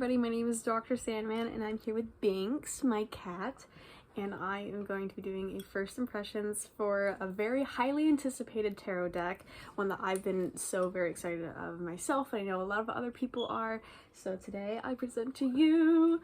everybody, my name is Dr. Sandman and I'm here with Binks, my cat, and I am going to be doing a first impressions for a very highly anticipated tarot deck, one that I've been so very excited of myself. I know a lot of other people are, so today I present to you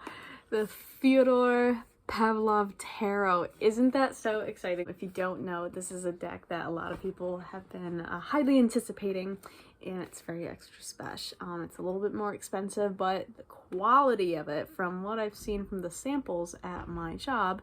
the Fyodor Pavlov Tarot. Isn't that so exciting? If you don't know, this is a deck that a lot of people have been highly anticipating, and it's very extra special. It's a little bit more expensive, but the quality of it, from what I've seen from the samples at my job,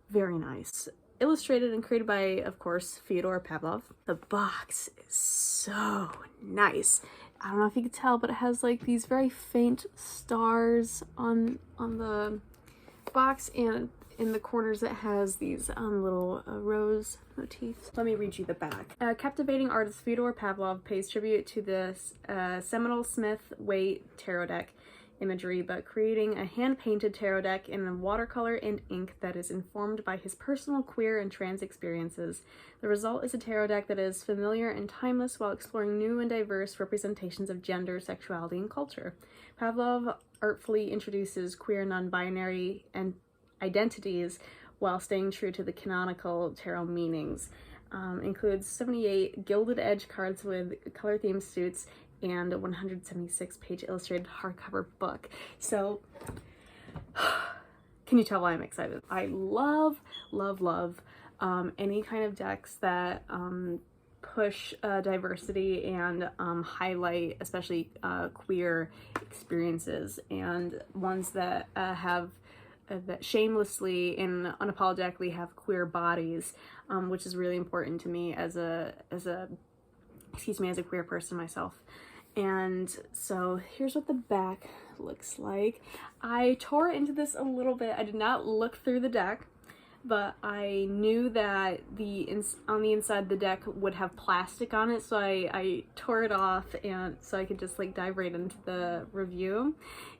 very nice. Illustrated and created by, of course, Fyodor Pavlov. The box is so nice. I don't know if you can tell, but it has like these very faint stars on the box, and in the corners it has these little rose motifs. Let me read you the back. Captivating artist Fyodor Pavlov pays tribute to the seminal Smith-Waite tarot deck imagery, but creating a hand-painted tarot deck in watercolor and ink that is informed by his personal queer and trans experiences. The result is a tarot deck that is familiar and timeless while exploring new and diverse representations of gender, sexuality, and culture. Pavlov artfully introduces queer, non-binary and identities while staying true to the canonical tarot meanings. Includes 78 gilded edge cards with color-themed suits and a 176-page illustrated hardcover book. So, can you tell why I'm excited? I love any kind of decks that push diversity and highlight especially queer experiences, and ones that have that shamelessly and unapologetically have queer bodies, which is really important to me as a queer person myself. And so here's what the back looks like. I tore into this a little bit. I did not look through the deck, but I knew that on the inside the deck would have plastic on it, so I tore it off, and so I could just like dive right into the review.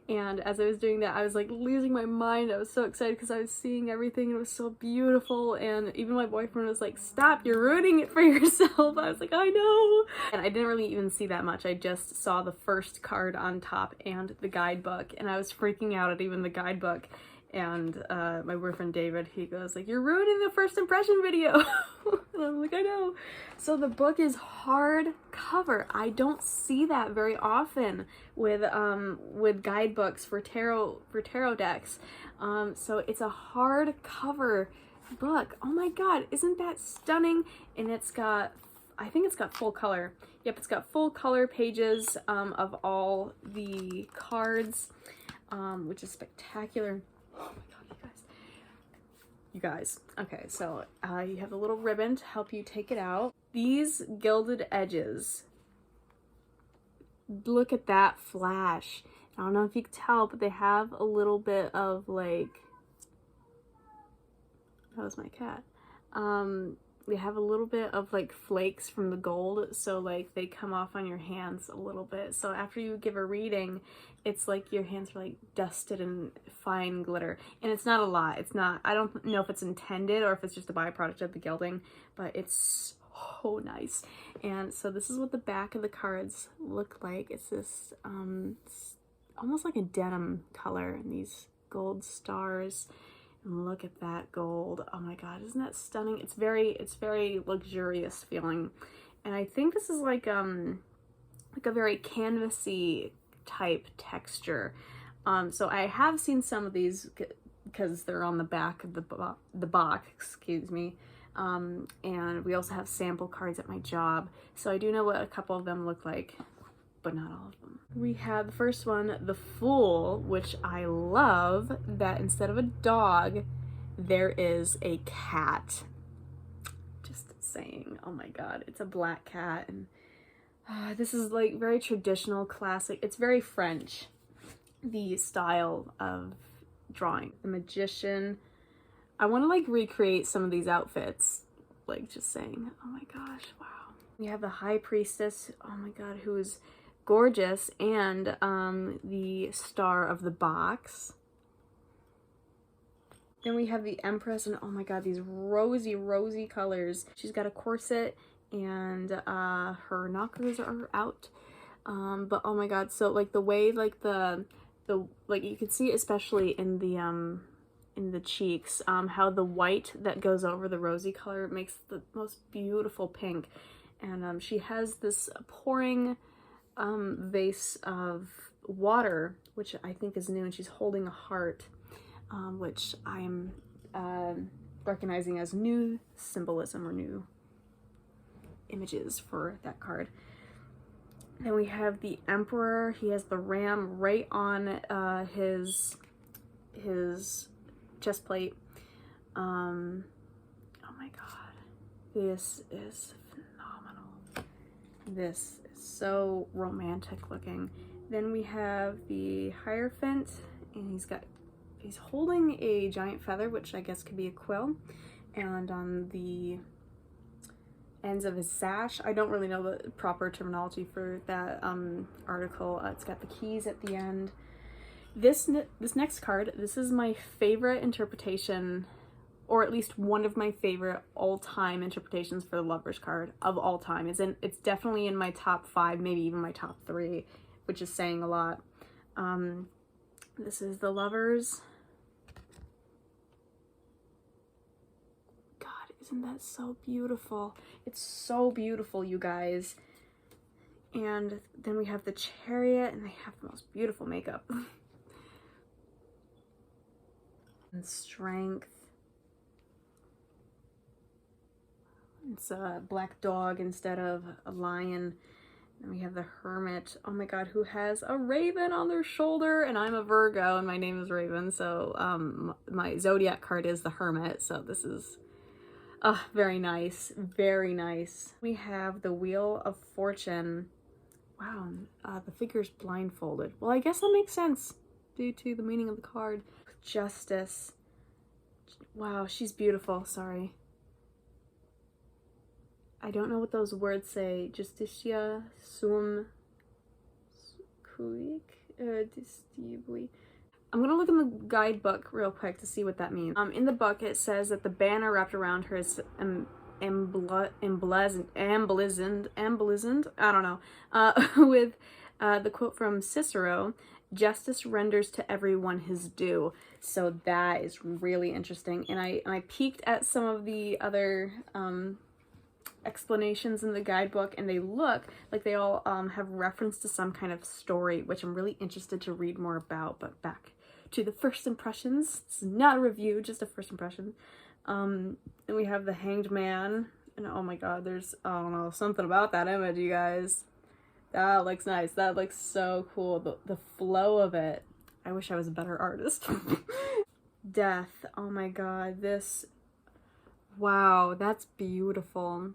And as I was doing that, I was like losing my mind. I was so excited because I was seeing everything and it was so beautiful, and even my boyfriend was like, "Stop, you're ruining it for yourself." I was like, "I know." And I didn't really even see that much. I just saw the first card on top and the guidebook, and I was freaking out at even the guidebook. And my boyfriend David, he goes like, "You're ruining the first impression video." And I'm like, "I know." So the book is hardcover. I don't see that very often with guidebooks for tarot decks. So it's a hardcover book. Oh my god, isn't that stunning? And it's got, I think it's got full color. Yep, it's got full color pages of all the cards, which is spectacular. Oh my god, you guys. Okay, so you have a little ribbon to help you take it out. These gilded edges, look at that flash. I don't know if you can tell, but they have a little bit of like, that was my cat. They have a little bit of like flakes from the gold, so like they come off on your hands a little bit. So after you give a reading, it's like your hands are like dusted in fine glitter. And it's not a lot. It's not, I don't know if it's intended or if it's just a byproduct of the gilding, but it's so nice. And so this is what the back of the cards look like. It's this it's almost like a denim color, and these gold stars. And look at that gold. Oh my god, isn't that stunning? It's very luxurious feeling. And I think this is like a very canvasy type texture. So I have seen some of these because they're on the back of the box, excuse me. And we also have sample cards at my job, so I do know what a couple of them look like, but not all of them. We have the first one, the Fool, which I love that instead of a dog, there is a cat. Just saying. Oh my god, it's a black cat, and this is like very traditional, classic. It's very French, the style of drawing. The Magician. I want to like recreate some of these outfits, like just saying. Oh my gosh, wow. We have the High Priestess, oh my god, who is gorgeous, and the star of the box. Then we have the Empress, and oh my god, these rosy colors. She's got a corset, and her knockers are out. But oh my god, so like the way like the like you can see especially in the cheeks, how the white that goes over the rosy color makes the most beautiful pink. And she has this pouring vase of water, which I think is new, and she's holding a heart, which I'm recognizing as new symbolism or new images for that card. Then we have the Emperor. He has the ram right on his chest plate. Oh my god, this is phenomenal. This is so romantic looking. Then we have the Hierophant, and he's holding a giant feather, which I guess could be a quill, and on the ends of his sash, I don't really know the proper terminology for that article. It's got the keys at the end. This next card, this is my favorite interpretation, or at least one of my favorite all-time interpretations for the Lovers card of all time. It's definitely in my top 5, maybe even my top 3, which is saying a lot. This is the Lovers. God, isn't that so beautiful? It's so beautiful, you guys. And then we have the Chariot, and they have the most beautiful makeup. And Strength. It's a black dog instead of a lion. And we have the Hermit, oh my god, who has a raven on their shoulder, and I'm a Virgo and my name is Raven, so my zodiac card is the Hermit, so this is very nice, very nice. We have the Wheel of Fortune. Wow, the figure's blindfolded. Well, I guess that makes sense due to the meaning of the card. Justice. Wow, she's beautiful, sorry. I don't know what those words say. Justitia sum cuic distibui. I'm gonna look in the guidebook real quick to see what that means. In the book it says that the banner wrapped around her is emblazoned, I don't know, with the quote from Cicero, "Justice renders to everyone his due." So that is really interesting. And I peeked at some of the other explanations in the guidebook, and they look like they all have reference to some kind of story, which I'm really interested to read more about. But back to the first impressions. This is not a review, just a first impression. And we have the Hanged Man, and oh my god, there's, I don't know, something about that image, you guys. That looks nice. That looks so cool. The flow of it. I wish I was a better artist. Death. Oh my god, this, wow, that's beautiful.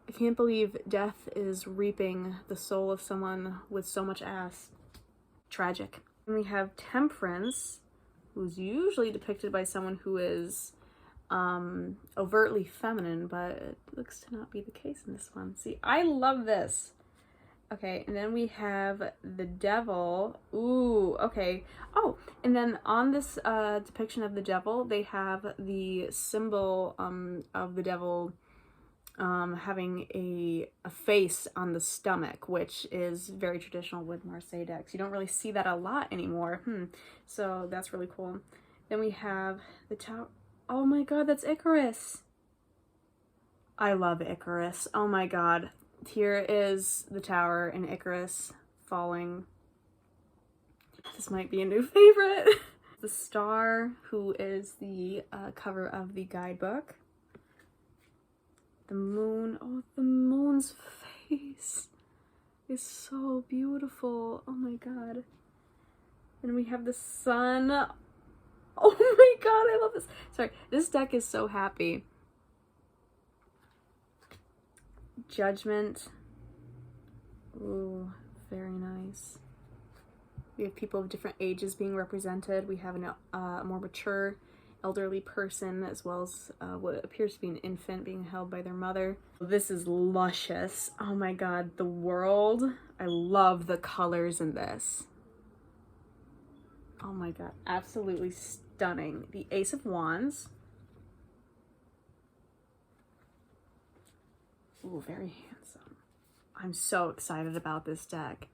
I can't believe death is reaping the soul of someone with so much ass. Tragic. And we have Temperance, who's usually depicted by someone who is overtly feminine, but it looks to not be the case in this one. See, I love this. Okay, and then we have the Devil. Ooh, okay. Oh, and then on this depiction of the Devil, they have the symbol of the Devil having a face on the stomach, which is very traditional with Marseille decks. You don't really see that a lot anymore. So that's really cool. Then we have the Tower. Oh my god, that's Icarus. I love Icarus. Oh my god. Here is the Tower and Icarus falling. This might be a new favorite. The Star, who is the cover of the guidebook. The Moon. Oh, the Moon's face is so beautiful. Oh my god. And we have the Sun. Oh my god, I love this. Sorry, this deck is so happy. Judgment. Ooh, very nice. We have people of different ages being represented. We have a more mature elderly person, as well as what appears to be an infant being held by their mother. This is luscious. Oh my god, the World. I love the colors in this. Oh my god, absolutely stunning. The Ace of Wands. Ooh, very handsome. I'm so excited about this deck.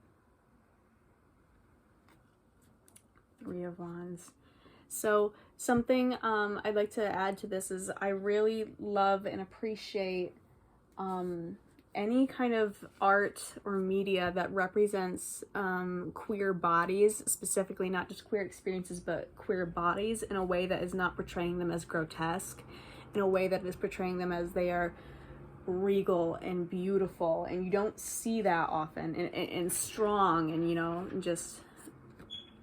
Three of Wands. So something I'd like to add to this is I really love and appreciate any kind of art or media that represents queer bodies, specifically not just queer experiences, but queer bodies, in a way that is not portraying them as grotesque, in a way that is portraying them as they are regal and beautiful, and you don't see that often, and strong, and, you know, just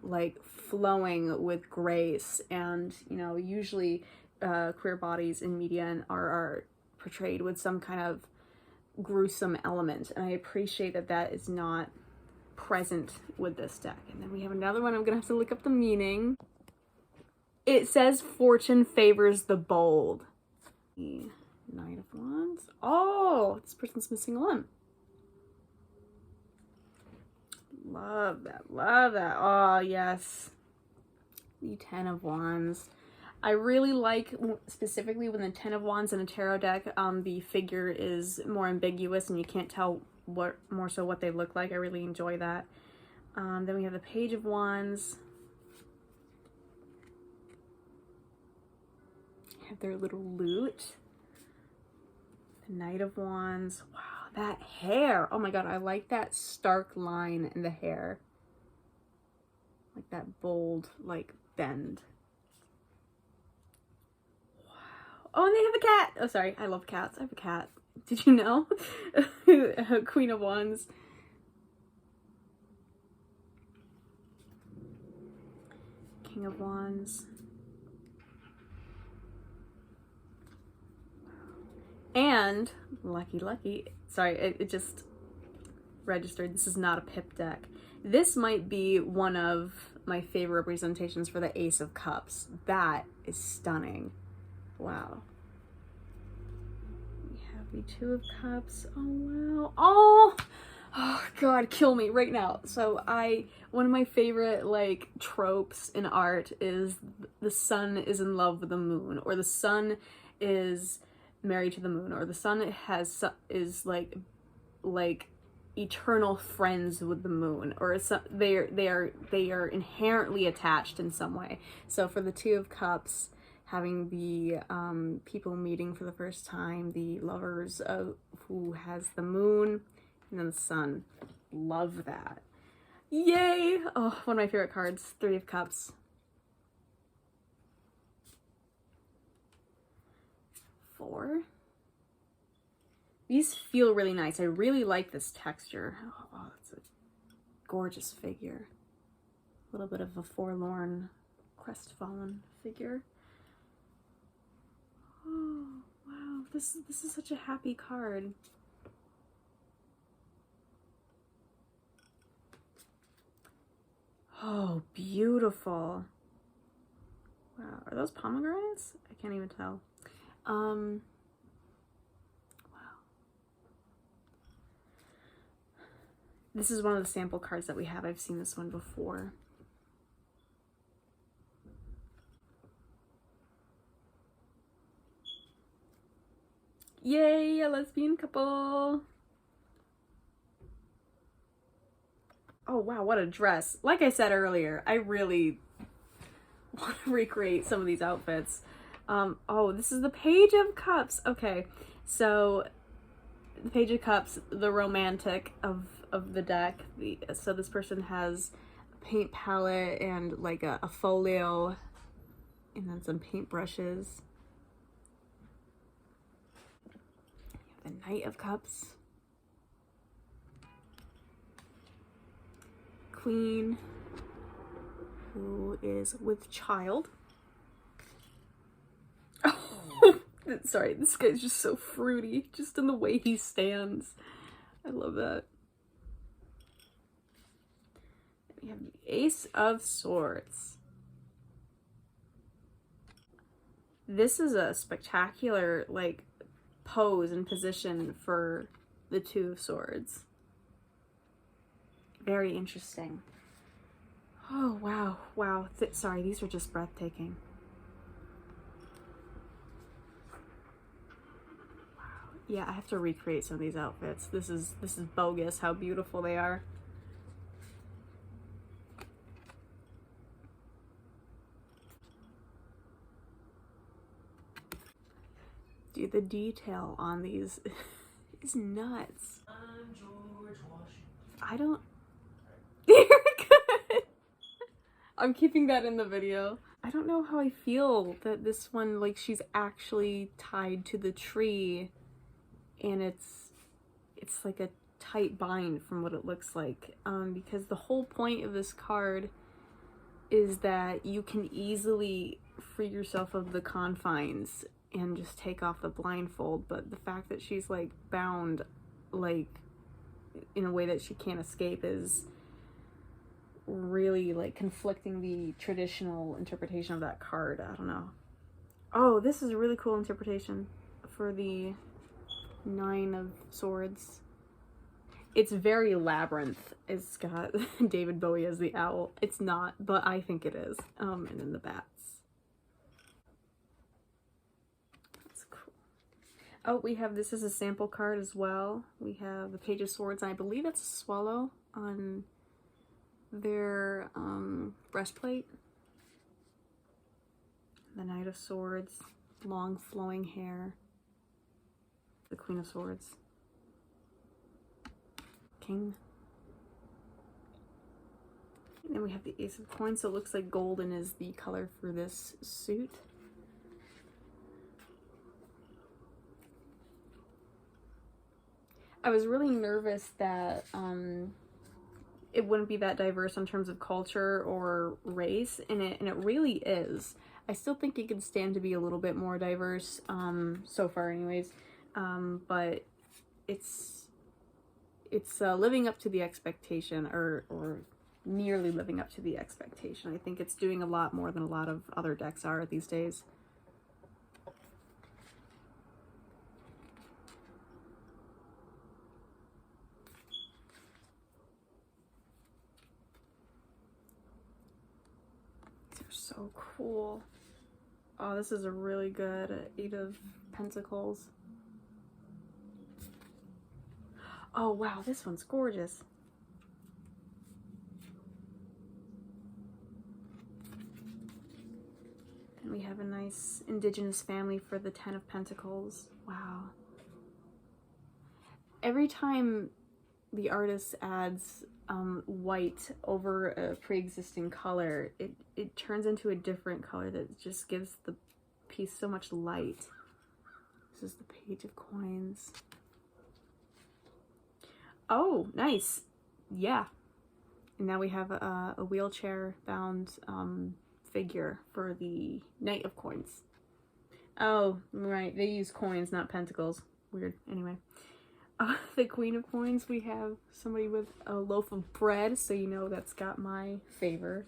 like flowing with grace. And, you know, usually queer bodies in media and are portrayed with some kind of gruesome element, and I appreciate that that is not present with this deck. And then we have another one. I'm gonna have to look up the meaning. It says fortune favors the bold. The Knight of Wands. Oh, this person's missing a limb. Love that, love that. Oh yes, the Ten of Wands. I really like, specifically when the Ten of Wands in a tarot deck, the figure is more ambiguous and you can't tell what they look like. I really enjoy that. Then we have the Page of Wands. Have their little lute. The Knight of Wands. Wow, that hair. Oh my god, I like that stark line in the hair. Like that bold, like, bend. Oh, and they have a cat. Oh, sorry. I love cats. I have a cat. Did you know? Queen of Wands. King of Wands. And, lucky. Sorry, it just registered. This is not a pip deck. This might be one of my favorite representations for the Ace of Cups. That is stunning. Wow. We have the Two of Cups. Oh, wow. Oh, God, kill me right now. So one of my favorite, like, tropes in art is the sun is in love with the moon, or the sun is married to the moon, or the sun is like eternal friends with the moon, or they are inherently attached in some way. So for the Two of Cups, having the people meeting for the first time, the lovers who has the moon, and then the sun. Love that. Yay! Oh, one of my favorite cards, Three of Cups. Four. These feel really nice. I really like this texture. Oh, it's a gorgeous figure. A little bit of a forlorn, crestfallen figure. Oh, wow. This is such a happy card. Oh, beautiful. Wow. Are those pomegranates? I can't even tell. Wow. This is one of the sample cards that we have. I've seen this one before. Yay, a lesbian couple. Oh wow, what a dress. Like I said earlier, I really want to recreate some of these outfits. Oh, this is the Page of Cups. Okay, so the Page of Cups, the romantic of the deck. So this person has a paint palette and like a folio, and then some paint brushes. The Knight of Cups. Queen, who is with child. Oh, sorry, this guy's just so fruity, just in the way he stands. I love that. We have the Ace of Swords. This is a spectacular, like, pose and position for the Two of Swords. Very interesting. Oh, wow. Wow. Sorry, these are just breathtaking. Wow. Yeah, I have to recreate some of these outfits. This is bogus how beautiful they are. Dude, the detail on these is nuts. I'm George Washington. I don't... You're good! I'm keeping that in the video. I don't know how I feel that this one, like, she's actually tied to the tree, and it's like a tight bind from what it looks like, because the whole point of this card is that you can easily free yourself of the confines and just take off the blindfold, but the fact that she's like bound, like, in a way that she can't escape is really like conflicting the traditional interpretation of that card. I don't know. Oh, this is a really cool interpretation for the 9 of Swords. It's very Labyrinth. It's got David Bowie as the owl. It's not, but I think it is. And then the bats. That's cool. Oh, we have, this is a sample card as well. We have the Page of Swords, and I believe it's a swallow on their breastplate. The Knight of Swords, long flowing hair. The Queen of Swords. King. And then we have the Ace of Coins, so it looks like golden is the color for this suit. I was really nervous that it wouldn't be that diverse in terms of culture or race, and it really is. I still think it could stand to be a little bit more diverse, so far anyways, but it's living up to the expectation, or nearly living up to the expectation. I think it's doing a lot more than a lot of other decks are these days. These are so cool. Oh, this is a really good 8 of Pentacles. Oh wow, this one's gorgeous. And we have a nice indigenous family for the 10 of Pentacles. Wow. Every time the artist adds white over a pre-existing color, it turns into a different color that just gives the piece so much light. This is the Page of Coins. Oh, nice. Yeah. And now we have a wheelchair-bound figure for the Knight of Coins. Oh, right. They use coins, not pentacles. Weird. Anyway. The Queen of Coins, we have somebody with a loaf of bread, so you know that's got my favor.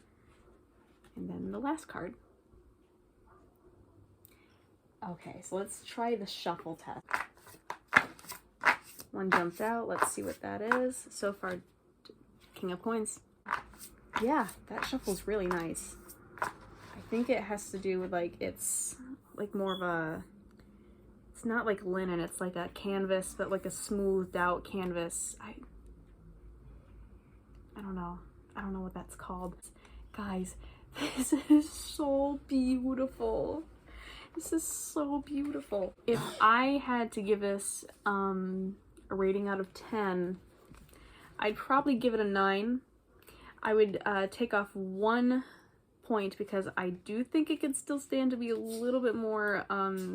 And then the last card. Okay, so let's try the shuffle test. One jumped out. Let's see what that is. So far, King of Coins. Yeah, that shuffle's really nice. I think it has to do with, like, it's like more of a, it's not like linen, it's like a canvas, but like a smoothed out canvas. I don't know. I don't know what that's called. Guys, this is so beautiful. This is so beautiful. If I had to give this a rating out of 10, I'd probably give it a 9. I would take off 1 point because I do think it could still stand to be a little bit more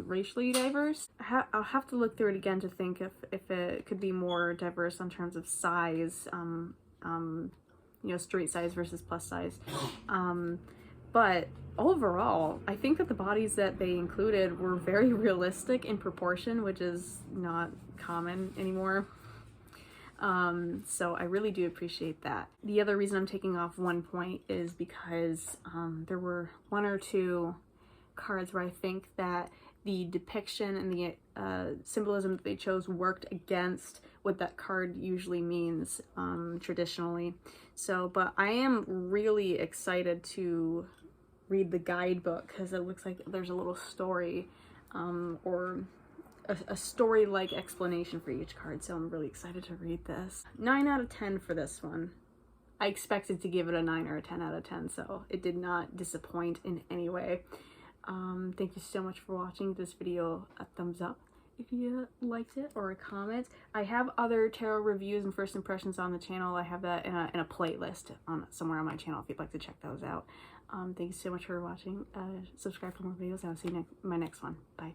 racially diverse. I'll have to look through it again to think if it could be more diverse in terms of size, you know, straight size versus plus size. But overall, I think that the bodies that they included were very realistic in proportion, which is not common anymore. So I really do appreciate that. The other reason I'm taking off 1 point is because there were 1 or 2 cards where I think that the depiction and the symbolism that they chose worked against what that card usually means traditionally. So, but I am really excited to read the guidebook because it looks like there's a little story or a story-like explanation for each card, so I'm really excited to read this. 9 out of 10 for this one. I expected to give it a 9 or a 10 out of 10, so it did not disappoint in any way. Thank you so much for watching. This video, a thumbs up. if you liked it, or a comment. I have other tarot reviews and first impressions on the channel. I have that in a playlist on somewhere on my channel if you'd like to check those out. Thanks so much for watching. Subscribe for more videos. I'll see you in my next one. Bye.